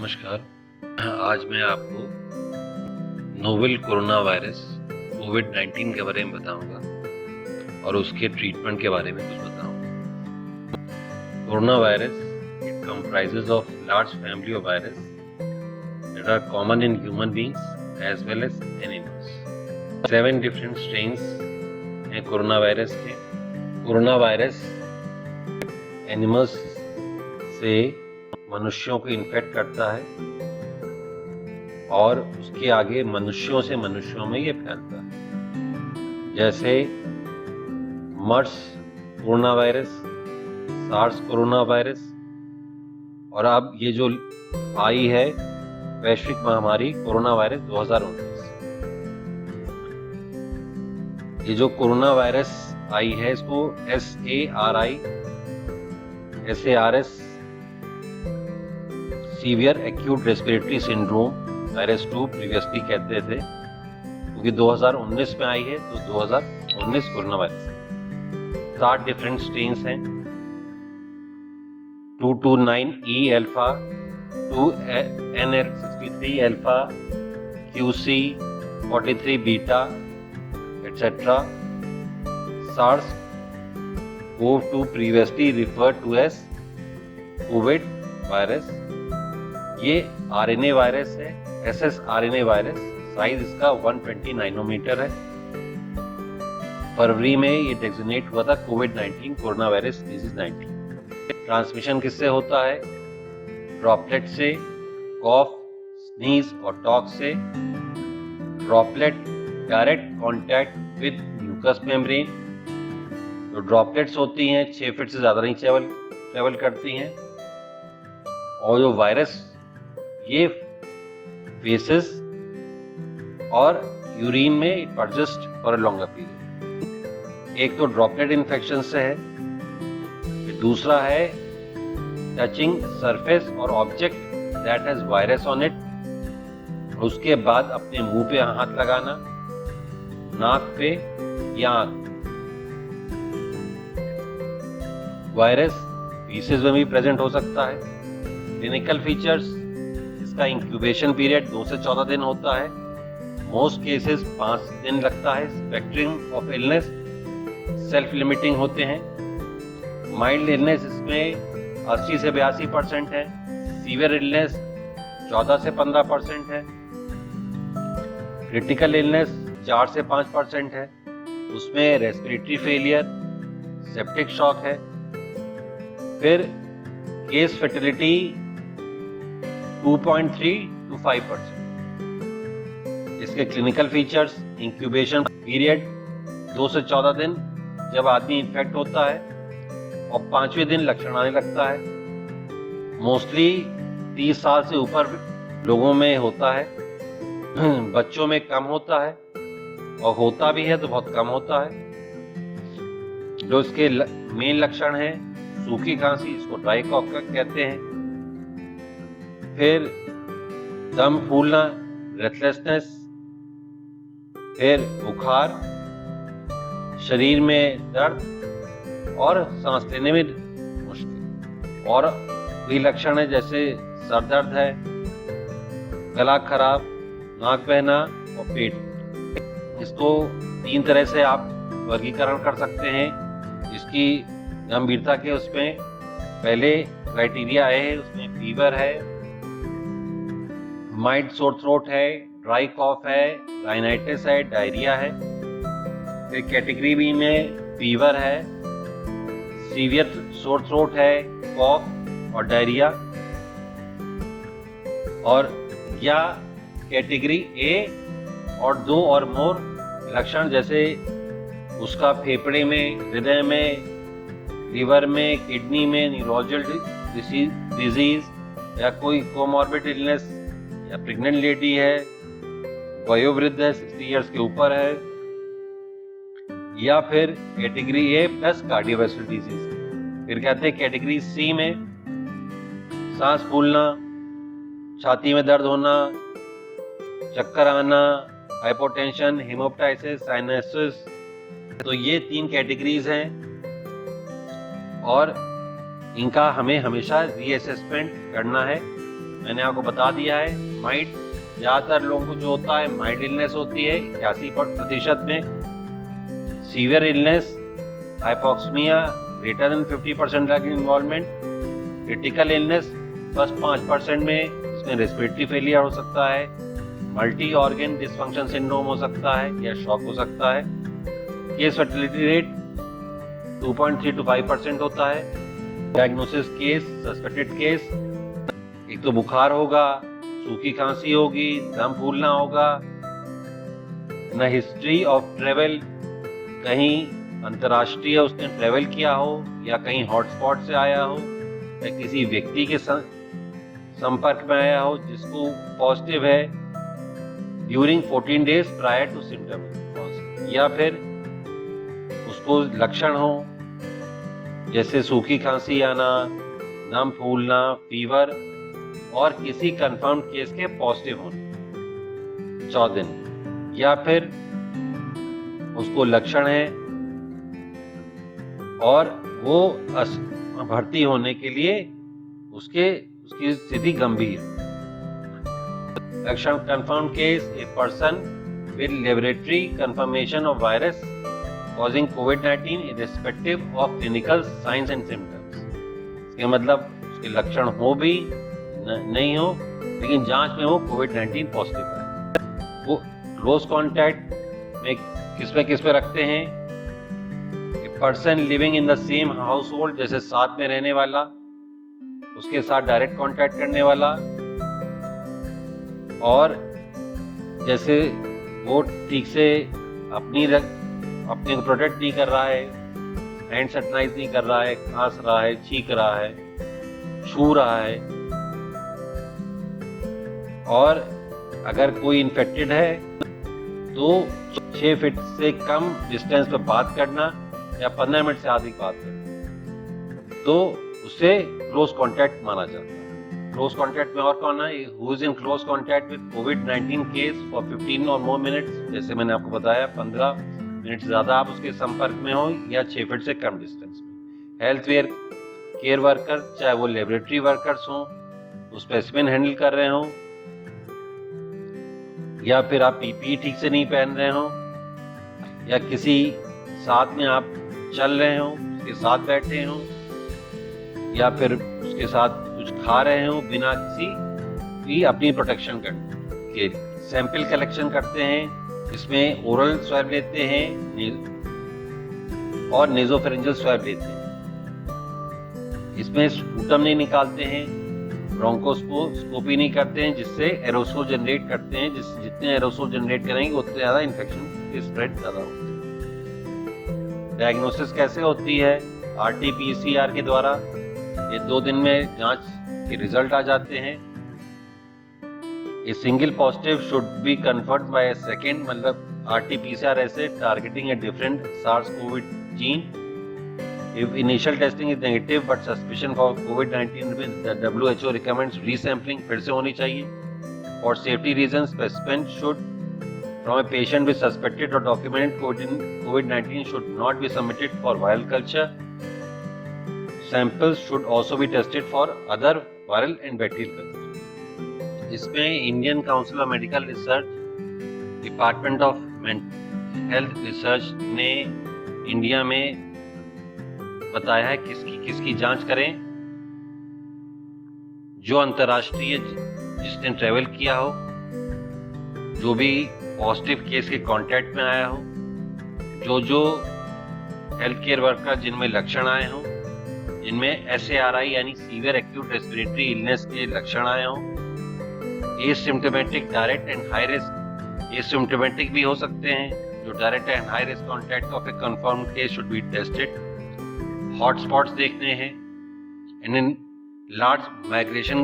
नमस्कार। आज मैं आपको नोवेल कोरोना वायरस कोविड-19 के बारे में बताऊंगा और उसके ट्रीटमेंट के बारे में कुछ बताऊंगा। Corona virus it comprises of large family of virus that are common in human beings as well as animals. 7 different strains हैं कोरोना वायरस के। कोरोना वायरस एनिमल्स से मनुष्यों को इन्फेक्ट करता है और उसके आगे मनुष्यों से मनुष्यों में ये फैलता है, जैसे MERS corona virus, SARS corona virus और अब ये जो आई है वैश्विक महामारी कोरोना वायरस 2019। ये जो कोरोना वायरस आई है इसको SARS severe acute respiratory syndrome virus 2 previously कहते थे, क्योंकि 2019 में आई है तो 2019 कोरोना वायरस। 7 डिफरेंट स्ट्रेन्स हैं, 229E alpha, 2NR63 alpha, QC 43 beta etcetera. SARS-CoV-2 previously referred to as Covid virus. ये आरएनए वायरस है, SSRNA वायरस। साइज इसका 120 नैनोमीटर है। फरवरी में ये डेजिग्नेट हुआ था कोविड-19 कोरोना वायरस डिजीज 19। ट्रांसमिशन किससे होता है? ड्रॉपलेट से, कॉफ, स्नीज और टॉक से। Droplet direct contact with mucous membrane. जो ड्रॉपलेट्स होती हैं 6 फीट से ज़्यादा नहीं ट्रेवल करती हैं, और जो वायरस ये फेसेस और यूरिन में persist for a longer period. एक तो ड्रॉपलेट इन्फेक्शन से है, दूसरा है टचिंग सरफेस और object that has virus on it. उसके बाद अपने मुंह पे हाथ लगाना, नाक पे या आंख। वायरस फीसेस में भी प्रेजेंट हो सकता है। क्लिनिकल फीचर्स, इसका इंक्यूबेशन पीरियड 2 से 14 दिन होता है। मोस्ट केसेस 5 दिन लगता है। Spectrum of illness self limiting होते हैं। माइल्ड इलनेस इसमें 80 से 82% है। सीवियर इलनेस 14 से 15% है। क्रिटिकल इलनेस 4 से 5% है। उसमें रेस्पिरेटरी फेलियर, सेप्टिक शॉक है। फिर केस फर्टिलिटी 2.3 to 5%। इसके क्लिनिकल फीचर्स, इंक्यूबेशन पीरियड 2 से 14 दिन जब आदमी इन्फेक्ट होता है, और 5वें दिन लक्षण आने लगता है। मोस्टली 30 साल से ऊपर लोगों में होता है। बच्चों में कम होता है, और होता भी है तो बहुत कम होता है। जो इसके मेन लक्षण हैं, सूखी खांसी, इसको ड्राई कॉफ कहते हैं। फिर दम फूलना, ब्रेथलेसनेस। फिर बुखार, शरीर में दर्द और सांस लेने में मुश्किल। और भी लक्षण है जैसे सर दर्द है, गला खराब, नाक बहना और पेट। इसको 3 तरह से आप वर्गीकरण कर सकते हैं इसकी गंभीरता के। उसमें पहले क्राइटेरिया है, उसमें फीवर है, माइल्ड सोर थ्रोट है, ड्राई कॉफ है, राइनाइटिस है, डायरिया है। फिर कैटेगरी बी में फीवर है, सीवियर सोर थ्रोट है, कॉफ और डायरिया। और या कैटेगरी ए और 2 और मोर लक्षण, जैसे उसका फेफड़े में, हृदय में, लिवर में, किडनी में न्यूरोलॉजिकल डिजीज, या कोई कोमॉर्बिड इलनेस, या प्रेग्नेंट लेडी है, वयोवृद्ध है, 60 इयर्स के ऊपर है। या फिर category A plus cardiovascular disease. फिर कहते हैं कैटेगरी सी में सांस फूलना, छाती में दर्द होना, चक्कर आना, हाइपोटेंशन, हेमोप्टाइसिस, साइनोसिस। तो ये 3 कैटेगरीज हैं, और इनका हमें हमेशा रीअसेसमेंट करना है मैंने आपको बता दिया है। माइल्ड, ज़्यादातर लोगों को जो होता है माइल्ड इलनेस होती है 81% में। Severe illness, hypoxemia greater than 50% drug involvement. Critical illness बस 5% में, इसमें रेस्पिरेटरी फेलियर हो सकता है, मल्टी ऑर्गन डिसफंक्शन सिंड्रोम हो सकता है या शॉक हो सकता है। केस फर्टिलिटी रेट 2.3 to 5% होता है। डायग्नोसिस केस, सस्पेक्टेड केस, एक तो बुखार होगा, सूखी खांसी होगी, दम फूलना होगा, न हिस्ट्री ऑफ ट्रेवल, कहीं अंतर्राष्ट्रीय उसने ट्रेवल किया हो या कहीं हॉटस्पॉट से आया हो या किसी व्यक्ति के संपर्क में आया हो जिसको पॉजिटिव है during 14 days prior to symptom, या फिर उसको लक्षण हो जैसे सूखी खांसी आना, दम फूलना, फीवर और किसी कंफर्म केस के पॉजिटिव होने 14 दिन, या फिर उसको लक्षण है और वो भर्ती होने के लिए उसकी स्थिति गंभीर। लक्षण confirm case, a person with laboratory confirmation of virus causing COVID-19 irrespective of clinical signs and symptoms। इसके मतलब उसके लक्षण हो भी नहीं हो लेकिन जांच में वो COVID-19 पॉजिटिव है। वो क्लोज कॉन्टैक्ट में किस पे रखते हैं? A person living in the same house hold, जैसे साथ में रहने वाला, उसके साथ डायरेक्ट कॉन्टैक्ट करने वाला, और जैसे वो ठीक से अपने को प्रोटेक्ट नहीं कर रहा है, हैंड सैनिटाइज नहीं कर रहा है, खांस रहा है, छींक रहा है, छू रहा है, और अगर कोई इन्फेक्टेड है तो 6 फीट से कम डिस्टेंस पे बात करना या 15 मिनट से अधिक बात करना, तो उसे क्लोज कॉन्टैक्ट माना जाता है। क्लोज कॉन्टैक्ट में और कौन है? Who is in close contact with COVID-19 case for 15 और मोर मिनट्स, जैसे मैंने आपको बताया 15 मिनट से ज्यादा आप उसके संपर्क में हो या 6 फीट से कम डिस्टेंस में। हेल्थ केयर वर्कर, चाहे वो लेबोरेटरी वर्कर्स हो, वो स्पेसिमेन हैंडल कर रहे हो, या फिर आप पीपीई ठीक से नहीं पहन रहे हो, या किसी साथ में आप चल रहे हो, उसके साथ बैठे हो, या फिर उसके साथ कुछ खा रहे हो बिना किसी भी अपनी प्रोटेक्शन के। सैंपल कलेक्शन करते हैं, इसमें ओरल स्वैब लेते हैं और नेजोफेरेंजियल स्वैब लेते हैं। इसमें स्पूटम नहीं निकालते हैं, ब्रोंकोस्कोपी नहीं करते हैं, जिससे एरोसोल जनरेट करते हैं। जितने एरोसोल जनरेट करेंगे उतने ज्यादा इन्फेक्शन की स्प्रेड ज्यादा होती है। डायग्नोसिस कैसे होती है? RT-PCR के द्वारा। ये 2 दिन में जांच के रिजल्ट आ जाते हैं। A single positive should be confirmed by a second, मतलब RT-PCR assay targeting a different SARS-CoV gene. If initial testing is negative but suspicion for COVID-19, the WHO recommends resampling, फिर से होनी चाहिए। For safety reasons, specimen should from a patient with suspected or documented COVID-19 should not be submitted for viral culture. Samples should also be tested for other viral and bacterial culture। इसमें Indian council of medical research, department of health research ने India में बताया है किसकी जांच करें। जो अंतर्राष्ट्रीय जिसने ट्रेवल किया हो, जो भी पॉजिटिव केस के कांटेक्ट में आया हो, जो हेल्थ केयर वर्कर जिनमें लक्षण आए हों, जिनमें SARI यानी सीवियर एक्यूट रेस्पिरेटरी इलनेस के लक्षण आए हों, asymptomatic direct and high risk, asymptomatic भी हो सकते हैं, जो direct and high risk contact of a confirmed case should be tested. Hotspots देखने हैं, and in large migration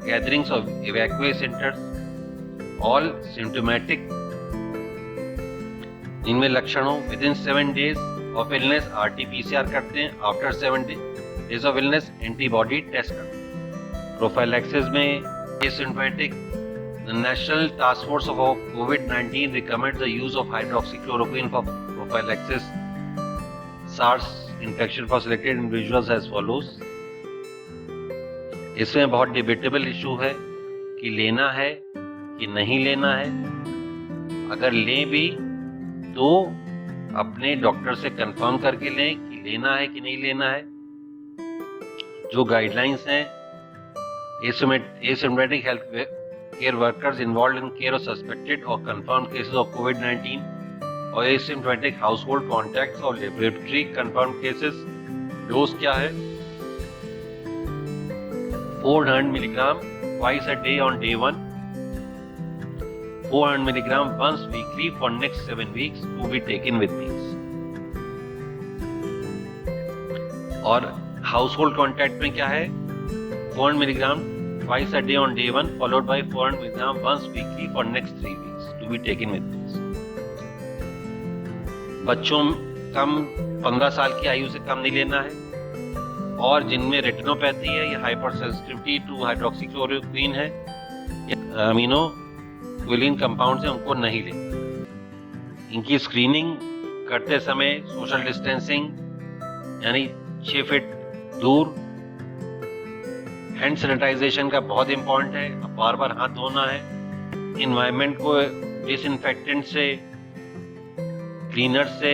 gatherings of evacuee centres, all symptomatic, इनमें लक्षण हो। Within 7 days of illness RT-PCR करते हैं, after 7 days of illness antibody test करते हैं। Prophylaxis में asymptomatic, the National Task Force of COVID-19 recommends the use of hydroxychloroquine for prophylaxis SARS infection for selected individuals as follows। इसमें बहुत debatable issue है कि लेना है कि नहीं लेना है। अगर लें भी तो अपने डॉक्टर से कंफर्म करके लें कि लेना है कि नहीं लेना है। जो गाइडलाइंस हैं, asymptomatic health care workers involved in care of suspected or confirmed cases of COVID-19 और asymptomatic household contacts और laboratory confirmed cases, डोज क्या है? 400 milligram twice a day on day 1, 400 milligram once weekly for next 7 weeks to be taken with meals। और household contact में क्या है? 400 milligram twice a day on day 1 followed by 400 milligram once weekly for next 3 weeks to be taken with meals। बच्चों कम 15 साल की आयु से कम नहीं लेना है, और जिनमें रेटिनोपैथी है या हाइपरसेंसिटिविटी टू हाइड्रोक्सीक्लोरोक्वीन है या अमीनोक्विलिन कंपाउंड है, उनको नहीं लेना। इनकी स्क्रीनिंग करते समय सोशल डिस्टेंसिंग यानी 6 फीट दूर, हैंड सैनिटाइजेशन का बहुत इंपॉर्टेंट है। अब बार बार हाथ धोना है, इन्वायरमेंट को डिसइंफेक्टेंट से, क्लीनर से,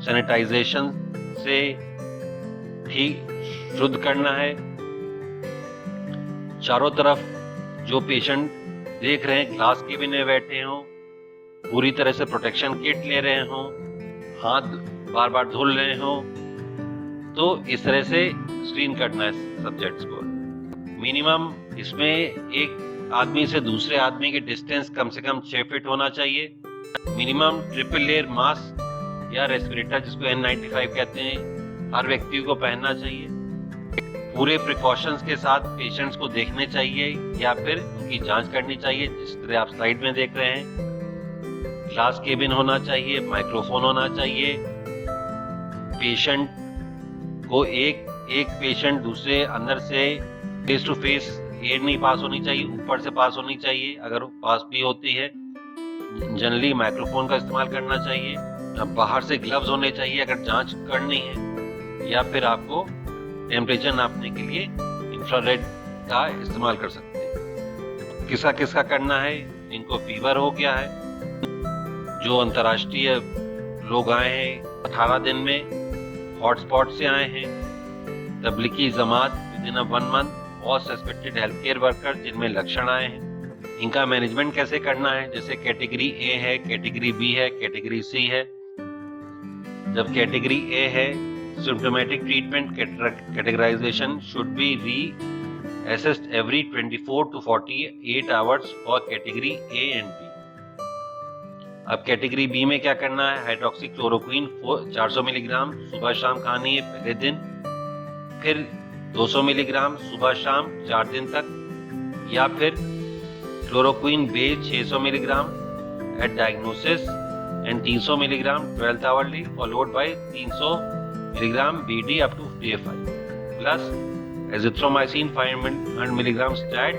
सैनिटाइजेशन से ठीक शुद्ध करना है। चारों तरफ जो पेशेंट देख रहे हैं ग्लास केबिन में बैठे हों, पूरी तरह से प्रोटेक्शन किट ले रहे हों, हाथ बार बार धुल रहे हों, तो इस तरह से स्क्रीन करना है सब्जेक्ट्स को। मिनिमम इसमें एक आदमी से दूसरे आदमी की डिस्टेंस कम से कम 6 फीट होना चाहिए। मिनिमम ट्रिपल लेयर मास्क या रेस्पिरेटर जिसको N95 कहते हैं हर व्यक्ति को पहनना चाहिए। पूरे प्रिकॉशंस के साथ पेशेंट्स को देखने चाहिए या फिर उनकी जांच करनी चाहिए, जिस तरह आप स्लाइड में देख रहे हैं। ग्लास केबिन होना चाहिए, माइक्रोफोन होना चाहिए। पेशेंट को एक पेशेंट दूसरे अंदर से फेस टू फेस एयर नहीं पास होनी चाहिए, ऊपर से पास होनी चाहिए। अगर पास भी होती है जनरली माइक्रोफोन का इस्तेमाल करना चाहिए। बाहर से ग्लव्स होने चाहिए अगर जांच करनी है, या फिर आपको टेम्परेचर नापने के लिए इंफ्रारेड का इस्तेमाल कर सकते हैं। किसका किसका करना है? इनको फीवर हो गया है, जो अंतर्राष्ट्रीय लोग आए हैं 18 दिन में, हॉटस्पॉट से आए हैं, तबलीगी जमात विदिन 1 मंथ, और सस्पेक्टेड हेल्थ केयर वर्कर जिनमें लक्षण आए हैं। इनका मैनेजमेंट कैसे करना है? जैसे कैटेगरी ए है, कैटेगरी बी है, कैटेगरी सी है। जब कैटेगरी ए है, symptomatic treatment categorization should be reassessed every 24 to 48 hours for category A and B। अब कैटेगरी बी में क्या करना है? हाइड्रोक्सीक्लोरोक्वीन 400 मिलीग्राम सुबह शाम खानी है पहले दिन, फिर 200 मिलीग्राम सुबह शाम 4 दिन तक, या फिर chloroquine base 600 milligram at diagnosis and 300 milligram 12th hourly followed by 300 milligram BD up to day 5 plus azithromycin 500 milligram stat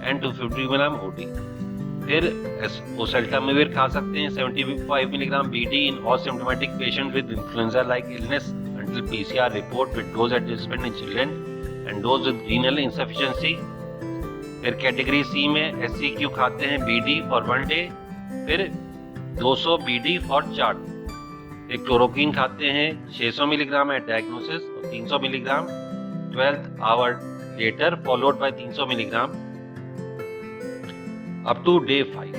and 250 milligram OD। फिर oseltamivir खा सकते हैं 75 milligram BD in all symptomatic patients with influenza like illness until PCR report with dose adjustment in children and those with renal insufficiency। फिर category C में SCQ खाते हैं BD for 1 day, फिर 200 BD for 4 दिन। एक chloroquine खाते हैं 600 milligram at diagnosis और 300 milligram 12th hour later followed by 300 milligram up to day 5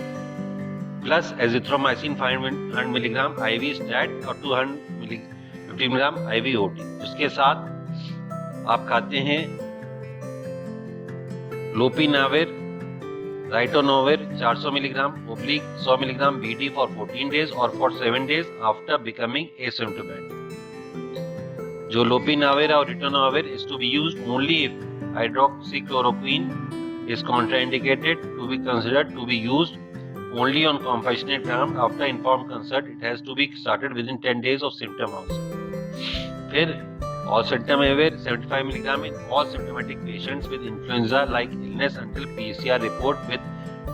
plus azithromycin 500 milligram IV stat और 250 मिलीग्राम IV OD। उसके साथ आप खाते हैं lopinavir, ritonavir 400 milligram oblique 100 milligram BD for 14 days और for 7 days after becoming asymptomatic। जो लोपिनाविर और रिटोनोविर is to be used only if hydroxychloroquine is contraindicated, to be considered to be used only on compassionate ground after informed consent। It has to be started within 10 days of symptom onset। फिर oseltamivir 75 milligram in all symptomatic patients with influenza like illness until PCR report with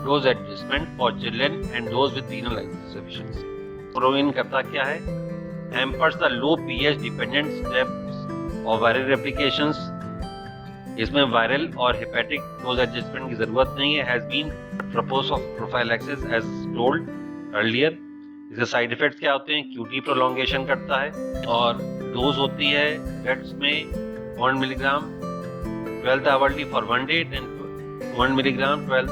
dose adjustment for children and those with renal insufficiency। Chloroquine करता क्या है? hampers the low pH dependent steps of viral replications इसमें viral और hepatic dose adjustment की जरूरत नहीं है। Has been propose of prophylaxis as told earlier. इसके साइड इफेक्ट्स क्या होते हैं? QT प्रोलॉन्गेशन करता है और डोज होती है पेट्स में 1 milligram 12 hourly for 1 day, then 1 milligram 12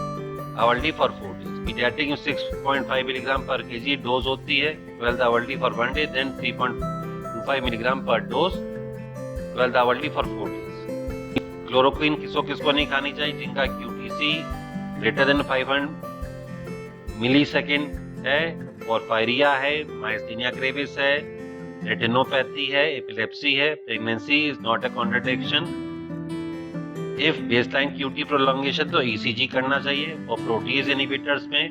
hourly for 4 days. Paediatric में 6.5 मिलीग्राम पर केजी डोज होती है 12 hourly for 1 day, then 3.25 milligram per dose 12 hourly for 4 days. Chloroquine किसको नहीं खानी चाहिए? जिनका QTC ग्रेटर देन 500 मिलीसेकेंड है, पोरफायरिया है, माइस्थीनिया ग्रेविस है, रेटिनोपैथी है, एपिलेप्सी है, pregnancy is not a contradiction. If baseline QT prolongation तो ECG करना चाहिए। और प्रोटीज इनहिबिटर्स में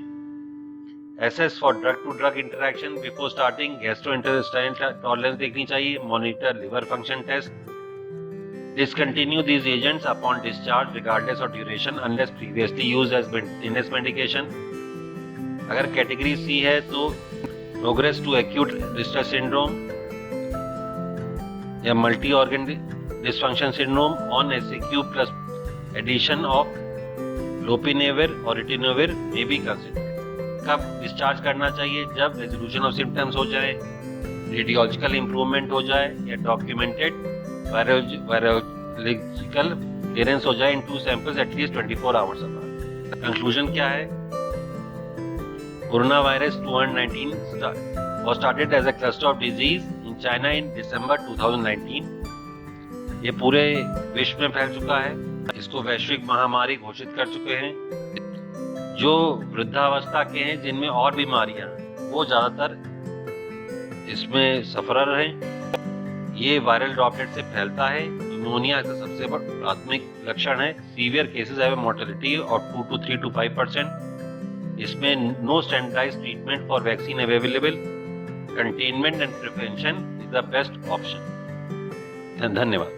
assess for drug to drug interaction before starting, gastrointestinal tolerance देखनी चाहिए, monitor liver function test. Discontinue these agents upon discharge regardless of duration unless previously used as maintenance medication. अगर category C है तो progress to acute distress syndrome या multi organ dysfunction syndrome on SAQ plus addition of lopinavir और ritonavir में भी consider. कब discharge करना चाहिए? जब रेजोल्यूशन ऑफ सिम्टम्स हो जाए, रेडियोलॉजिकल इंप्रूवमेंट हो जाए या डॉक्यूमेंटेड वायरोलॉजिकल क्लियरेंस हो जाए इन 2 samples at least 24 hours apart. Conclusion क्या है? Corona virus 219 was started as a cluster of disease in China in December 2019. ये पूरे विश्व में फैल चुका है। इसको वैश्विक महामारी घोषित कर चुके हैं। जो वृद्धावस्था के हैं जिनमें और बीमारियां वो ज्यादातर इसमें सफरर हैं। ये वायरल ड्रॉपलेट से फैलता है। न्यूमोनिया का सबसे बड़ा प्राथमिक लक्षण है। Severe cases have mortality of 2 to 3 to 5%। इसमें no standardized treatment for vaccine available. Containment and prevention is the best option. धन्यवाद।